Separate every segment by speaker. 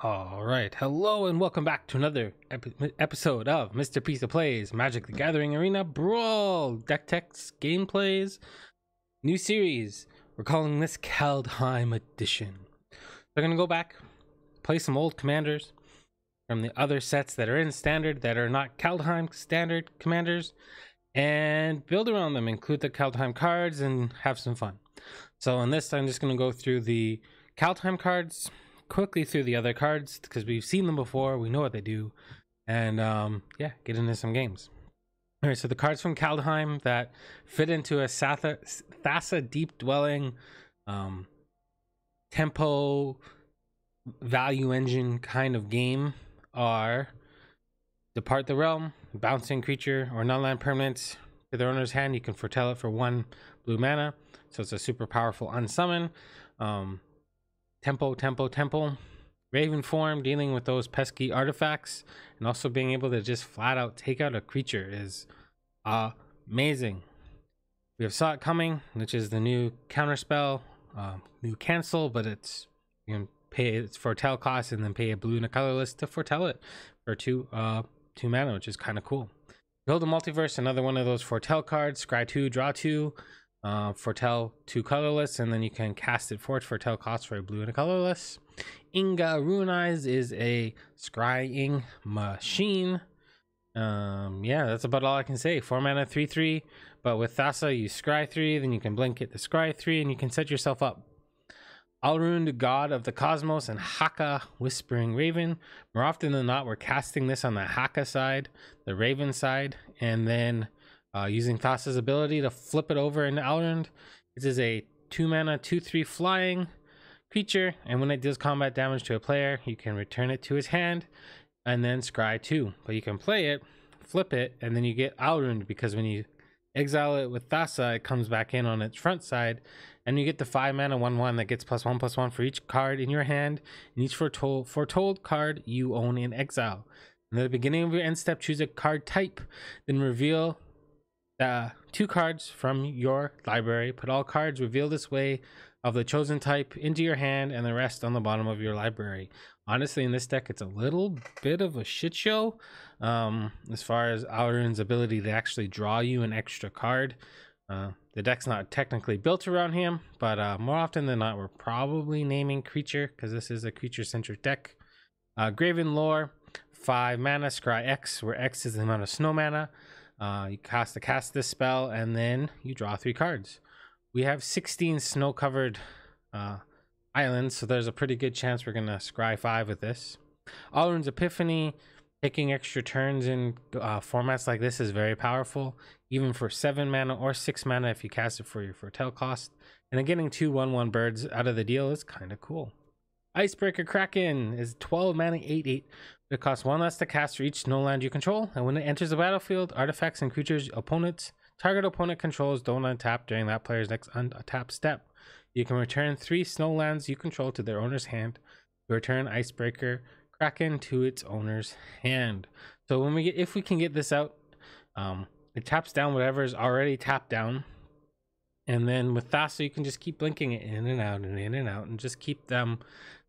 Speaker 1: All right, hello and welcome back to another episode of Mr. Pisto Plays Magic the Gathering Arena Brawl deck techs gameplays new series. We're calling this Kaldheim Edition. We're gonna go back, play some old commanders from the other sets that are in standard that are not Kaldheim standard commanders, and build around them, include the Kaldheim cards, and have some fun. So in this, I'm just gonna go through the Kaldheim cards, quickly through the other cards because we've seen them before, we know what they do, and yeah, get into some games. All right, so the cards from Kaldheim that fit into a Thassa deep dwelling tempo value engine kind of game are Depart the Realm, bouncing creature or non-land permanent to their owner's hand. You can foretell it for 1 blue mana, so it's a super powerful unsummon. Tempo, Raven form, dealing with those pesky artifacts, and also being able to just flat out take out a creature is amazing. We have Saw It Coming, which is the new counter spell, new cancel, but it's, you can pay its foretell cost and then pay a blue and a colorless to foretell it for 2 mana, which is kind of cool. Build a Multiverse, another one of those foretell cards. Scry 2, draw 2. Foretell 2 colorless, and then you can cast it for its foretell cost for a blue and a colorless. Inga Ruinize is a scrying machine. Yeah, that's about all I can say. 4 mana, 3/3, but with Thassa you scry 3, then you can blink it to scry 3, and you can set yourself up. Alrund, God of the Cosmos, and Haka, Whispering Raven. More often than not, we're casting this on the Haka side, the Raven side, and then using Thassa's ability to flip it over into Alrund. This is a 2 mana, 2/3 flying creature, and when it does combat damage to a player, you can return it to his hand and then scry 2. But you can play it, flip it, and then you get Alrund, because when you exile it with Thassa, it comes back in on its front side, and you get the 5 mana 1/1 that gets +1/+1 for each card in your hand, and each foretold card you own in exile. And at the beginning of your end step, choose a card type, then reveal 2 cards from your library. Put all cards revealed this way of the chosen type into your hand, and the rest on the bottom of your library. Honestly, in this deck, it's a little bit of a shit show as far as Alrund's ability to actually draw you an extra card. The deck's not technically built around him, but more often than not, we're probably naming creature, because this is a creature-centric deck. Graven Lore, 5 mana, scry X, where X is the amount of snow mana. You cast this spell, and then you draw 3 cards. We have 16 snow-covered islands, so there's a pretty good chance we're gonna scry 5 with this. Alrund's Epiphany, taking extra turns in formats like this is very powerful, even for 7 mana or 6 mana if you cast it for your foretell cost. And then getting 2 1/1 birds out of the deal is kind of cool. Icebreaker Kraken is 12 mana, 8/8. It costs 1 less to cast for each snow land you control, and when it enters the battlefield, artifacts and creatures target opponent controls don't untap during that player's next untap step. You can return 3 snow lands you control to their owner's hand. You return Icebreaker Kraken to its owner's hand. So when if we can get this out, it taps down whatever is already tapped down, and then with Thassa you can just keep blinking it in and out and in and out, and just keep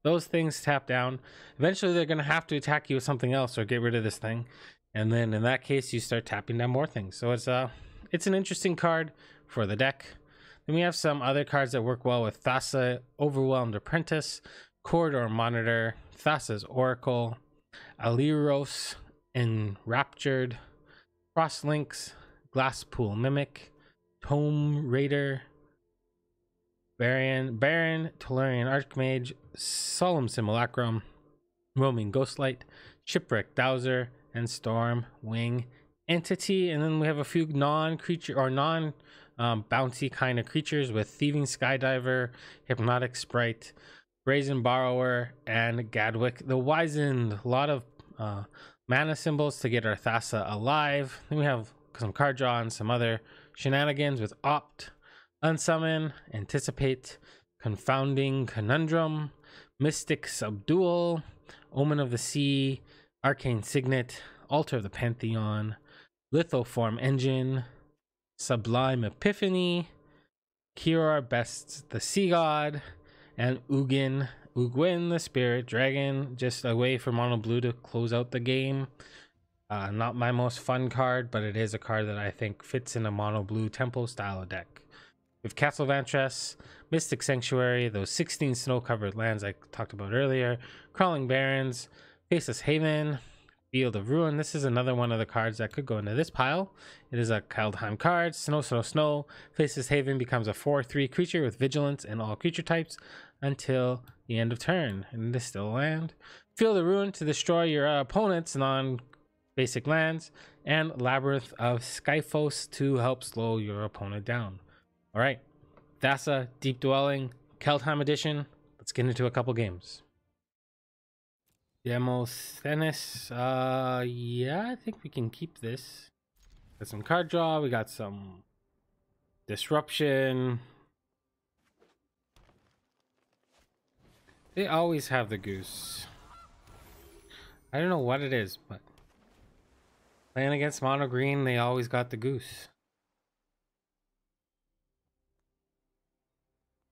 Speaker 1: those things tapped down. Eventually they're going to have to attack you with something else or get rid of this thing, and then in that case you start tapping down more things. So it's an interesting card for the deck. Then we have some other cards that work well with Thassa: Overwhelmed Apprentice, Corridor Monitor, Thassa's Oracle, Aliros Enraptured, Crosslinks, Glasspool Mimic, Tome Raider, Baron Tellurian Archmage, Solemn Simulacrum, Roaming Ghostlight, Shipwreck Dowser, and Storm Wing Entity. And then we have a few non-creature or non-bouncy kind of creatures with Thieving Skydiver, Hypnotic Sprite, Brazen Borrower, and Gadwick the Wizened. A lot of mana symbols to get our Thassa alive. Then we have some card draw and some other shenanigans with Opt, Unsummon, Anticipate, Confounding Conundrum, Mystic Subdual, Omen of the Sea, Arcane Signet, Altar of the Pantheon, Lithoform Engine, Sublime Epiphany, Kirar Bests the Sea God, and Ugin Ugwin, the Spirit Dragon, just a way for mono blue to close out the game. Not my most fun card, but it is a card that I think fits in a mono blue tempo style of deck. We have Castle Vantress, Mystic Sanctuary, those 16 snow-covered lands I talked about earlier, Crawling Barrens, Faceless Haven, Field of Ruin. This is another one of the cards that could go into this pile. It is a Kaldheim card. Snow, Snow, Snow. Faceless Haven becomes a 4/3 creature with vigilance and all creature types until the end of turn. And it is still a land. Field of Ruin to destroy your opponent's non-basic lands. And Labyrinth of Skyphos to help slow your opponent down. All right. Thassa, Deep Dwelling, Kaldheim Edition. Let's get into a couple games. Demosthenes, yeah, I think we can keep this. Got some card draw, we got some disruption. They always have the goose. I don't know what it is, but playing against mono green, they always got the goose.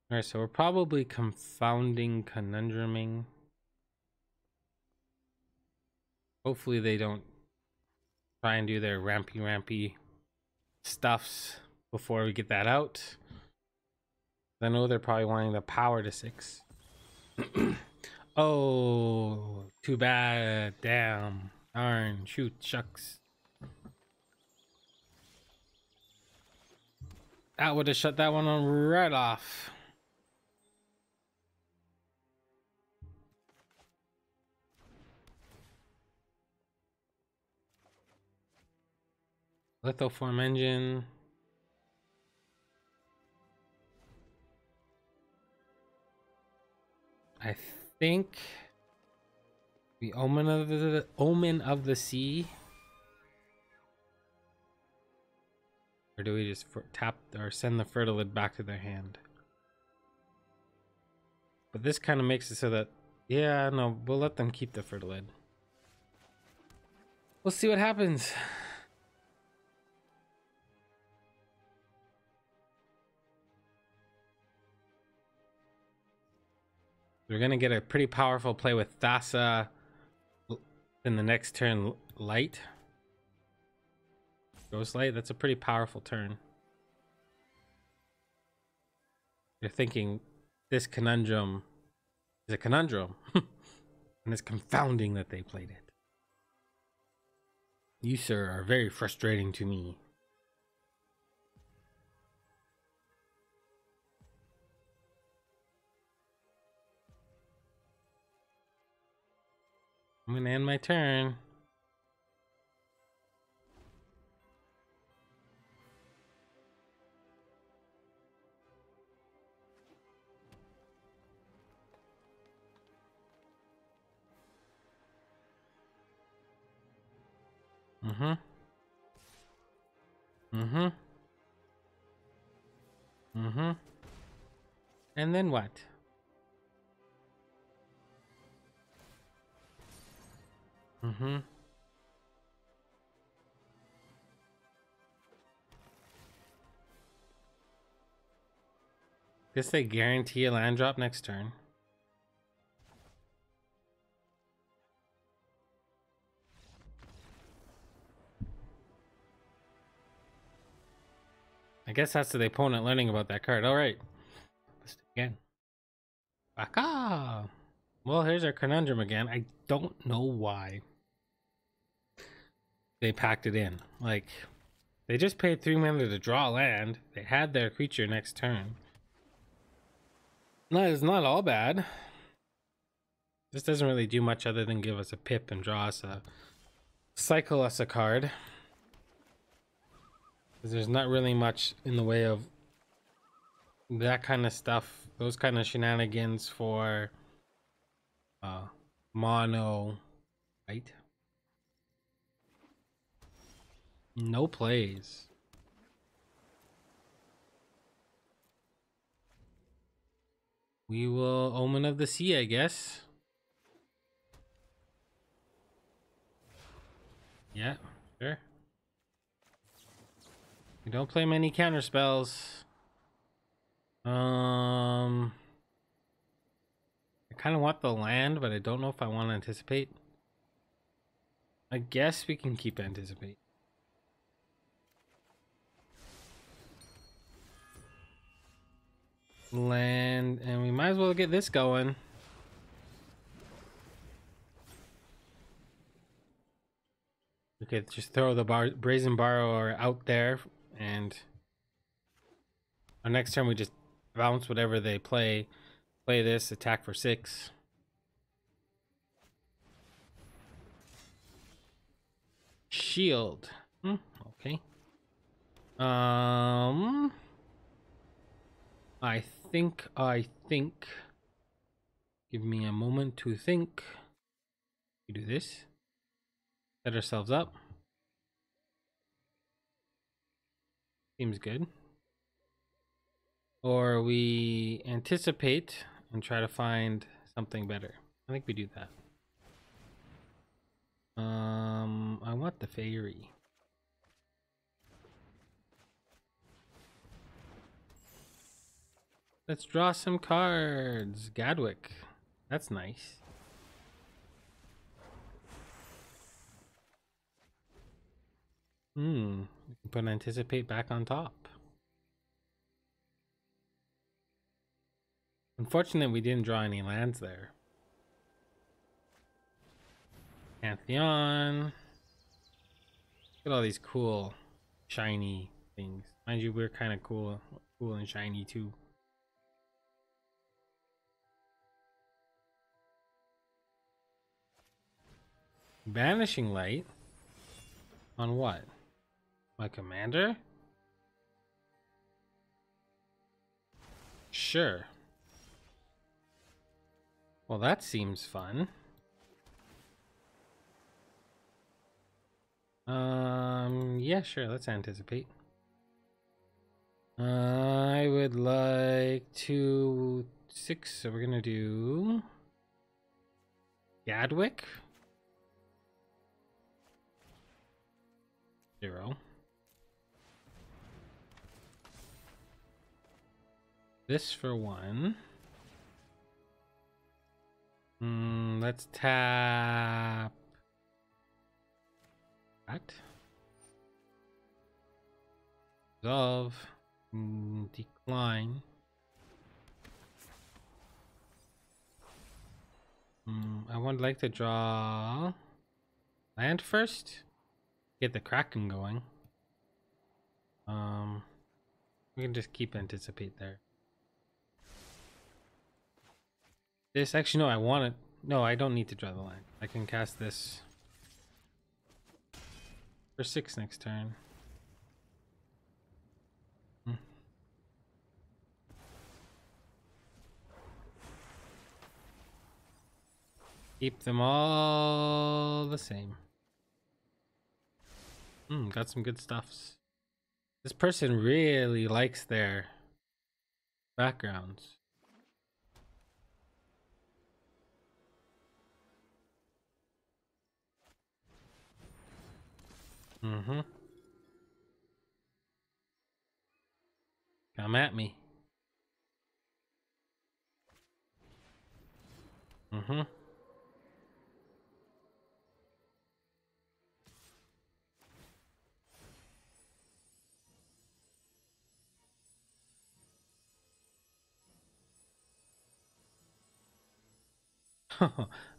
Speaker 1: Alright, so we're probably confounding, conundruming. Hopefully they don't try and do their rampy stuffs before we get that out. I know they're probably wanting the power to 6. Oh, too bad. Damn. Darn. Shoot. Shucks. That would have shut that one on right off. Lithoform engine. I think the Omen of the Sea. Or do we just tap or send the Fertilid back to their hand? But this kind of makes it so that, yeah, no, we'll let them keep the Fertilid. We'll see what happens. We're going to get a pretty powerful play with Thassa in the next turn. Light. Ghost Light, that's a pretty powerful turn. You're thinking this conundrum is a conundrum. And it's confounding that they played it. You, sir, are very frustrating to me. I'm gonna end my turn. And then what? Guess they guarantee a land drop next turn. I guess that's the opponent learning about that card. All right. Let's do it again. Baka! Well, here's our conundrum again. I don't know why they packed it in. Like, they just paid 3 mana to draw land. They had their creature next turn. No, it's not all bad. This doesn't really do much other than give us a pip and draw us a... cycle us a card. There's not really much in the way of that kind of stuff, those kind of shenanigans for mono, right? No plays. We will Omen of the Sea, I guess. Yeah, sure. We don't play many counter spells. I I kind of want the land, but I don't know if I want to anticipate. I guess we can keep anticipate. Land, and we might as well get this going. We could just throw the Brazen Borrower out there, and our next turn we just bounce whatever they play. Play this, attack for 6. Shield. Okay. I think. Give me a moment to think. We do this. Set ourselves up. Seems good. Or we anticipate and try to find something better. I think we do that. I want the fairy. Let's draw some cards. Gadwick. That's nice. We can put anticipate back on top. Unfortunate we didn't draw any lands there. Pantheon. Look at all these cool, shiny things. Mind you, we're kind of cool and shiny too. Banishing Light? On what? My commander? Sure. Well, that seems fun. Yeah, sure, let's anticipate. I would like to 6, so we're gonna do Gadwick. 0. This for 1. Let's tap that. Resolve. Decline. I would like to draw land first. Get the Kraken going. We can just keep anticipate there. This actually no, I want it. No, I don't need to draw the line. I can cast this for 6 next turn. Keep them all the same. Got some good stuffs. This person really likes their backgrounds. Come at me.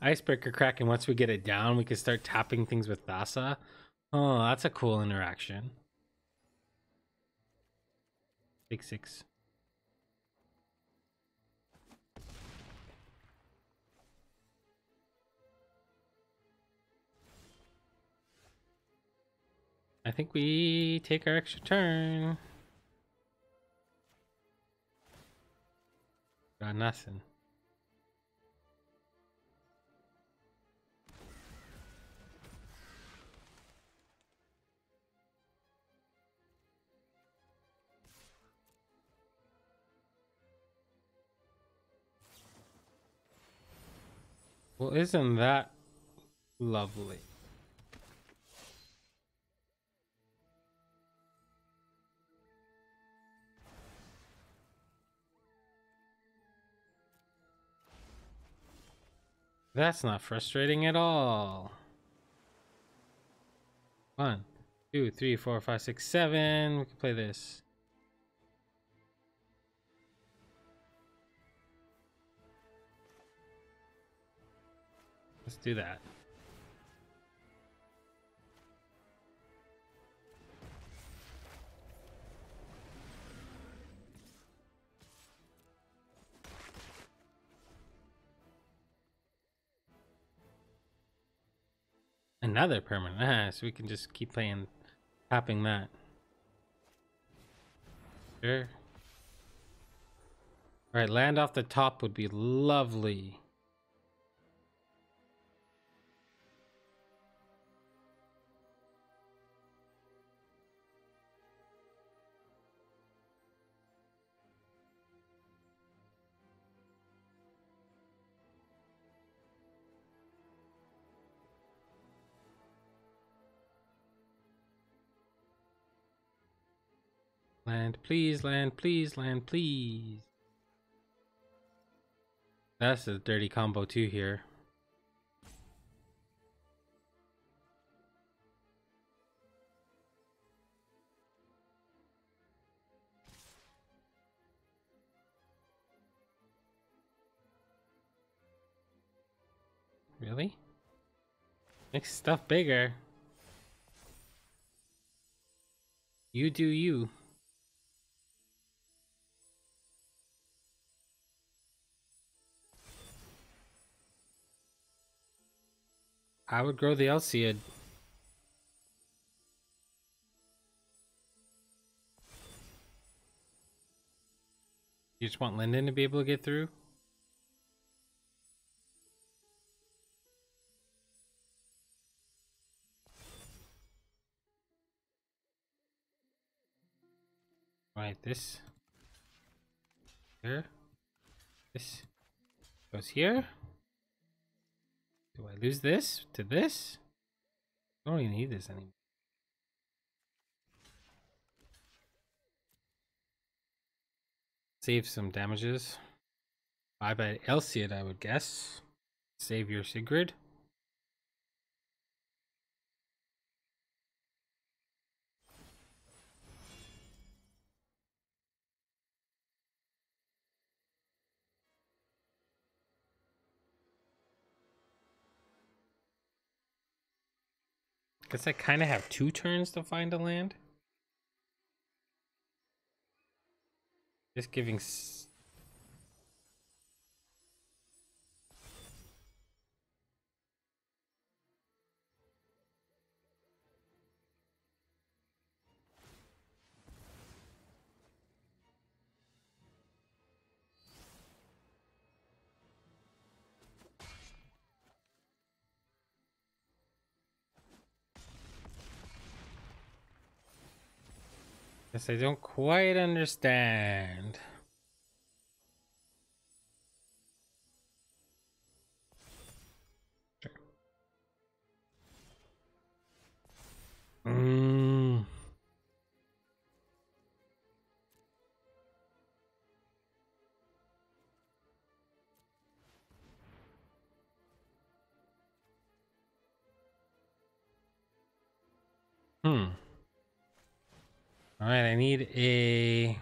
Speaker 1: Icebreaker Kraken, once we get it down, we can start tapping things with Thassa. Oh, that's a cool interaction. Big 6. I think we take our extra turn. Got nothing. Well, isn't that lovely? That's not frustrating at all. 1, 2, 3, 4, 5, 6, 7. We can play this. Let's do that. Another permanent. Ah, so we can just keep playing, tapping that. Sure. All right, land off the top would be lovely. Land, please, land, please, land, please. That's a dirty combo too here. Really? Make stuff bigger. You do you. I would grow the Heliod. You just want Linden to be able to get through? Right, this here. This goes here. Do I lose this to this? I don't even need this anymore. Save some damages. Bye bye Heliod, I would guess. Save your Sigrid. Guess I kind of have 2 turns to find a land. Just giving. Guess I don't quite understand. Mm. Hmm. All right, I need a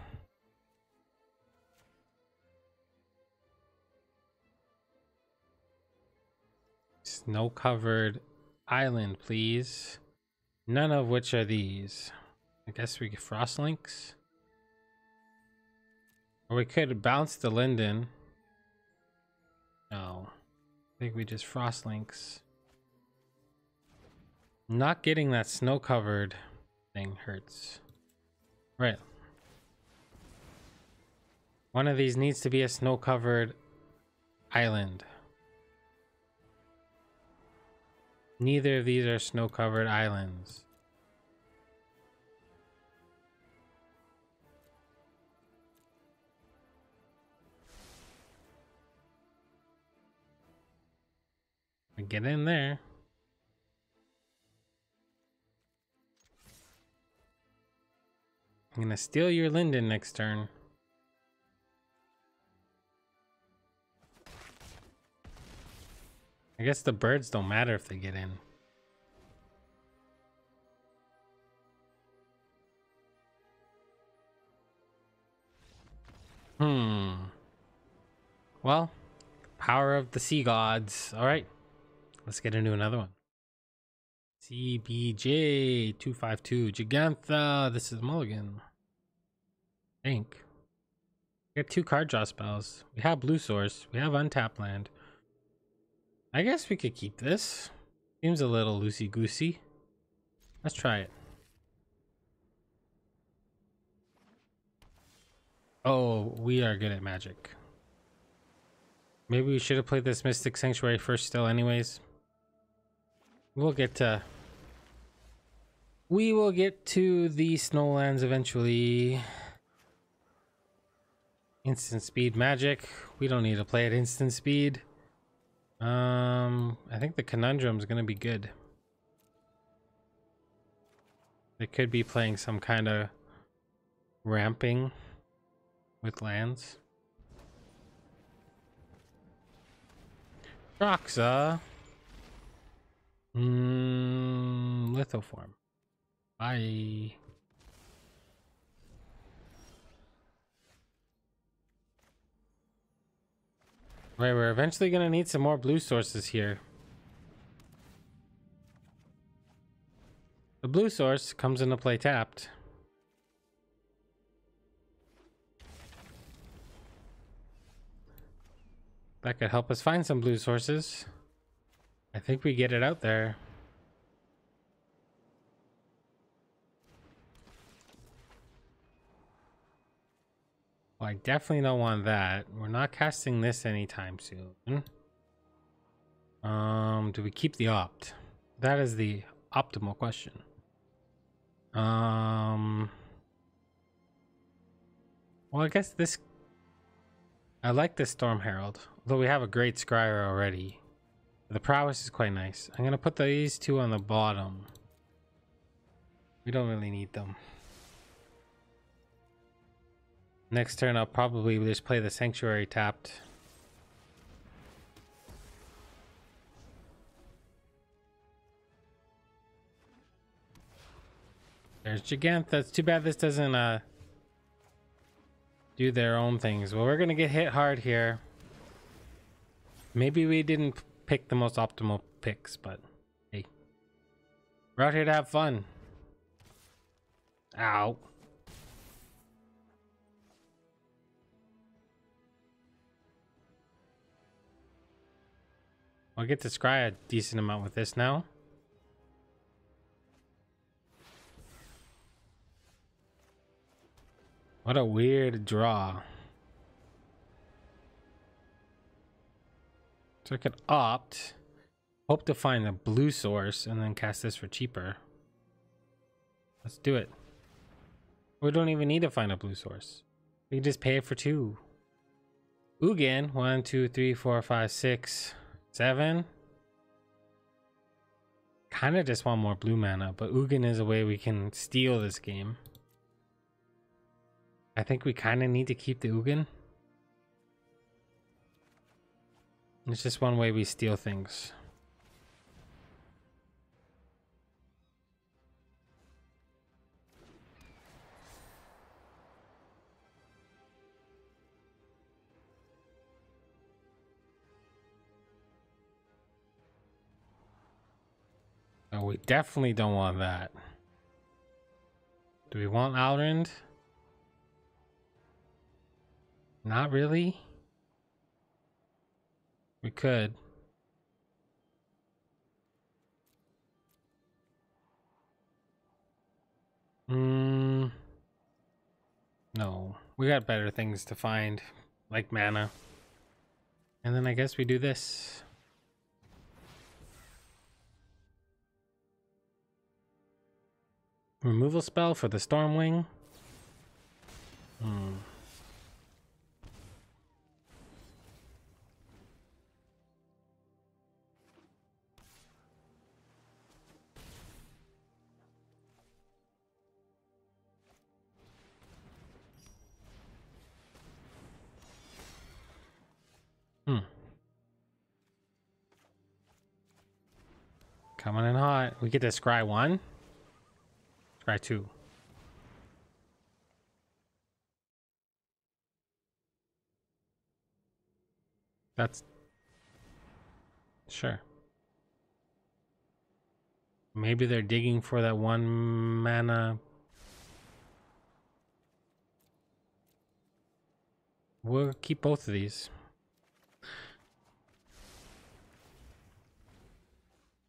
Speaker 1: snow-covered island, please. None of which are these. I guess we get frost links. Or we could bounce the Linden. No. I think we just frost links. Not getting that snow-covered thing hurts. Right. One of these needs to be a snow-covered island. Neither of these are snow-covered islands. Get in there. I'm gonna steal your Linden next turn. I guess the birds don't matter if they get in. Well, power of the sea gods. All right, let's get into another one. CBJ 252 Jegantha. This is Mulligan. I think. We got 2 card draw spells. We have blue source. We have untapped land. I guess we could keep this. Seems a little loosey goosey. Let's try it. Oh, we are good at Magic. Maybe we should have played this Mystic Sanctuary first still anyways. We will get to the Snowlands eventually. Instant speed Magic. We don't need to play at instant speed. I think the Conundrum is going to be good. They could be playing some kind of ramping with lands. Thassa. Lithoform. Bye. Right, we're eventually gonna need some more blue sources here. The blue source comes into play tapped. That could help us find some blue sources. I think we get it out there. Well, I definitely don't want that. We're not casting this anytime soon. Do we keep the opt? That is the optimal question. Well, I guess this... I like this Storm Herald, although we have a great Scryer already. The prowess is quite nice. I'm gonna put these 2 on the bottom. We don't really need them. Next turn I'll probably just play the Sanctuary tapped. There's Jegantha. It's too bad this doesn't do their own things. Well, we're gonna get hit hard here. Maybe we didn't pick the most optimal picks, but hey, we're out here to have fun. Ow. I'll get to scry a decent amount with this now. What a weird draw. So I could opt, hope to find a blue source, and then cast this for cheaper. Let's do it. We don't even need to find a blue source. We can just pay it for 2. Ugin, 1, 2, 3, 4, 5, 6, 7. Kind of just want more blue mana, but Ugin is a way we can steal this game. I think we kind of need to keep the Ugin. It's just one way we steal things. Oh, we definitely don't want that. Do we want Alrund? Not really. We could. No. We got better things to find, like mana. And then I guess we do this. Removal spell for the Stormwing. Coming in hot. We get to scry 1. Scry 2. That's... Sure. Maybe they're digging for that 1 mana. We'll keep both of these.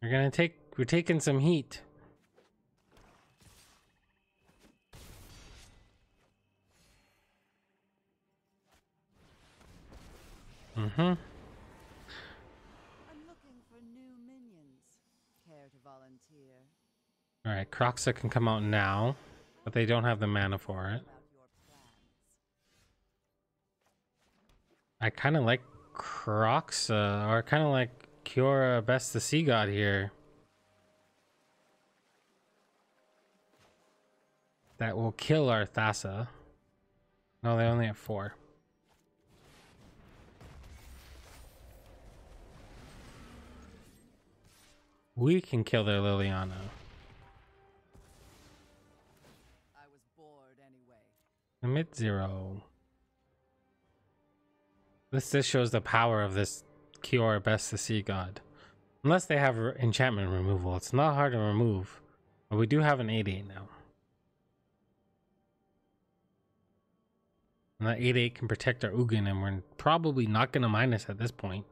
Speaker 1: We're taking some heat. Mm-hmm.
Speaker 2: I'm looking for new minions. Care to volunteer?
Speaker 1: Alright, Croxa can come out now, but they don't have the mana for it. I kind of like Croxa, or kind of like Kiora Best the Sea God here. That will kill our Thassa. No, they only have 4. We can kill their Liliana.
Speaker 2: I was bored anyway.
Speaker 1: The mid-0. This shows the power of this Kiora Best the Sea God. Unless they have enchantment removal, it's not hard to remove. But we do have an 8/8 now. And that 8/8 can protect our Ugin, and we're probably not going to minus at this point.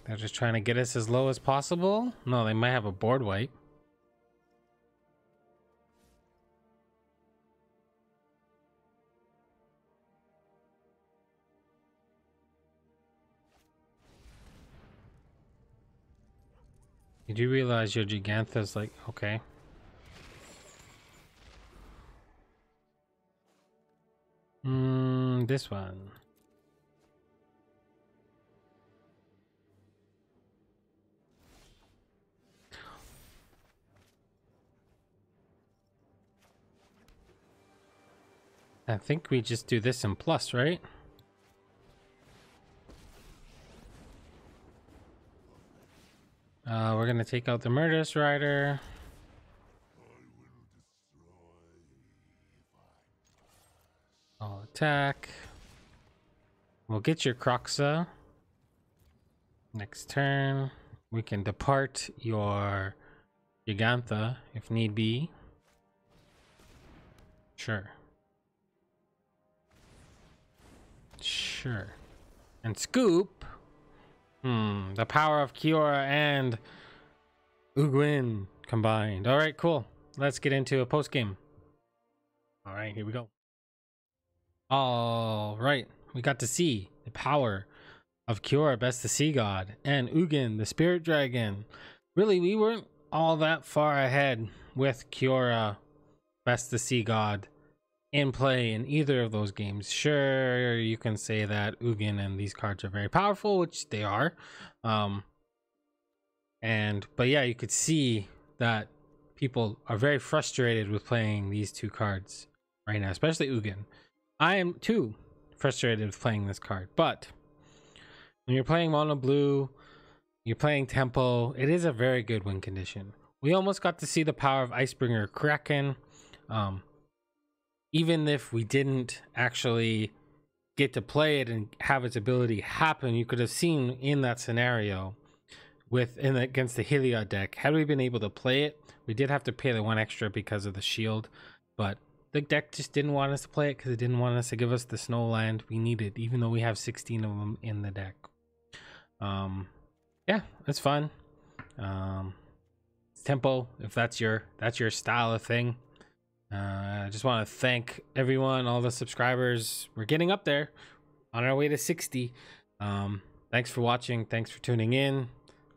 Speaker 1: They're just trying to get us as low as possible. No, they might have a board wipe. You do realize your Jegantha's like, okay. This one. I think we just do this in plus, right? We're gonna take out the Murderous Rider. I'll attack. We'll get your Croxa. Next turn, we can depart your Jegantha if need be. Sure. Sure. And scoop. The power of Kiora and Ugin combined. All right, cool. Let's get into a post game. All right, here we go. All right, we got to see the power of Kiora Best the Sea God and Ugin the Spirit Dragon. Really, we weren't all that far ahead with Kiora Best the Sea God in play in either of those games. Sure, you can say that Ugin and these cards are very powerful, which they are. But yeah, you could see that people are very frustrated with playing these two cards right now, especially Ugin. I am too frustrated with playing this card, but when you're playing mono blue, you're playing tempo, it is a very good win condition. We almost got to see the power of Icebringer Kraken. Even if we didn't actually get to play it and have its ability happen, you could have seen in that scenario against the Heliod deck, had we been able to play it, we did have to pay the 1 extra because of the shield, but the deck just didn't want us to play it because it didn't want us to give us the snow land we needed, even though we have 16 of them in the deck. Yeah, it's fun. It's tempo, if that's your style of thing. I just want to thank everyone, all the subscribers. We're getting up there, on our way to 60. Thanks for watching. Thanks for tuning in.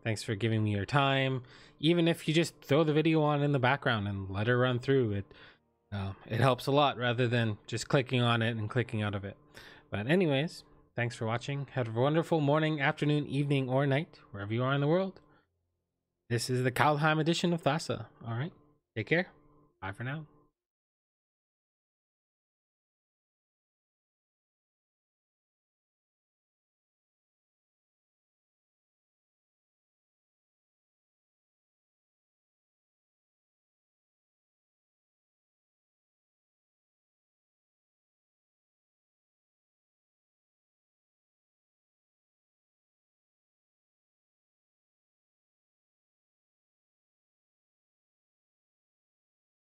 Speaker 1: Thanks for giving me your time. Even if you just throw the video on in the background and let it run through, it helps a lot rather than just clicking on it and clicking out of it. But anyways, thanks for watching. Have a wonderful morning, afternoon, evening, or night, wherever you are in the world. This is the Kaldheim edition of Thassa. All right, take care. Bye for now.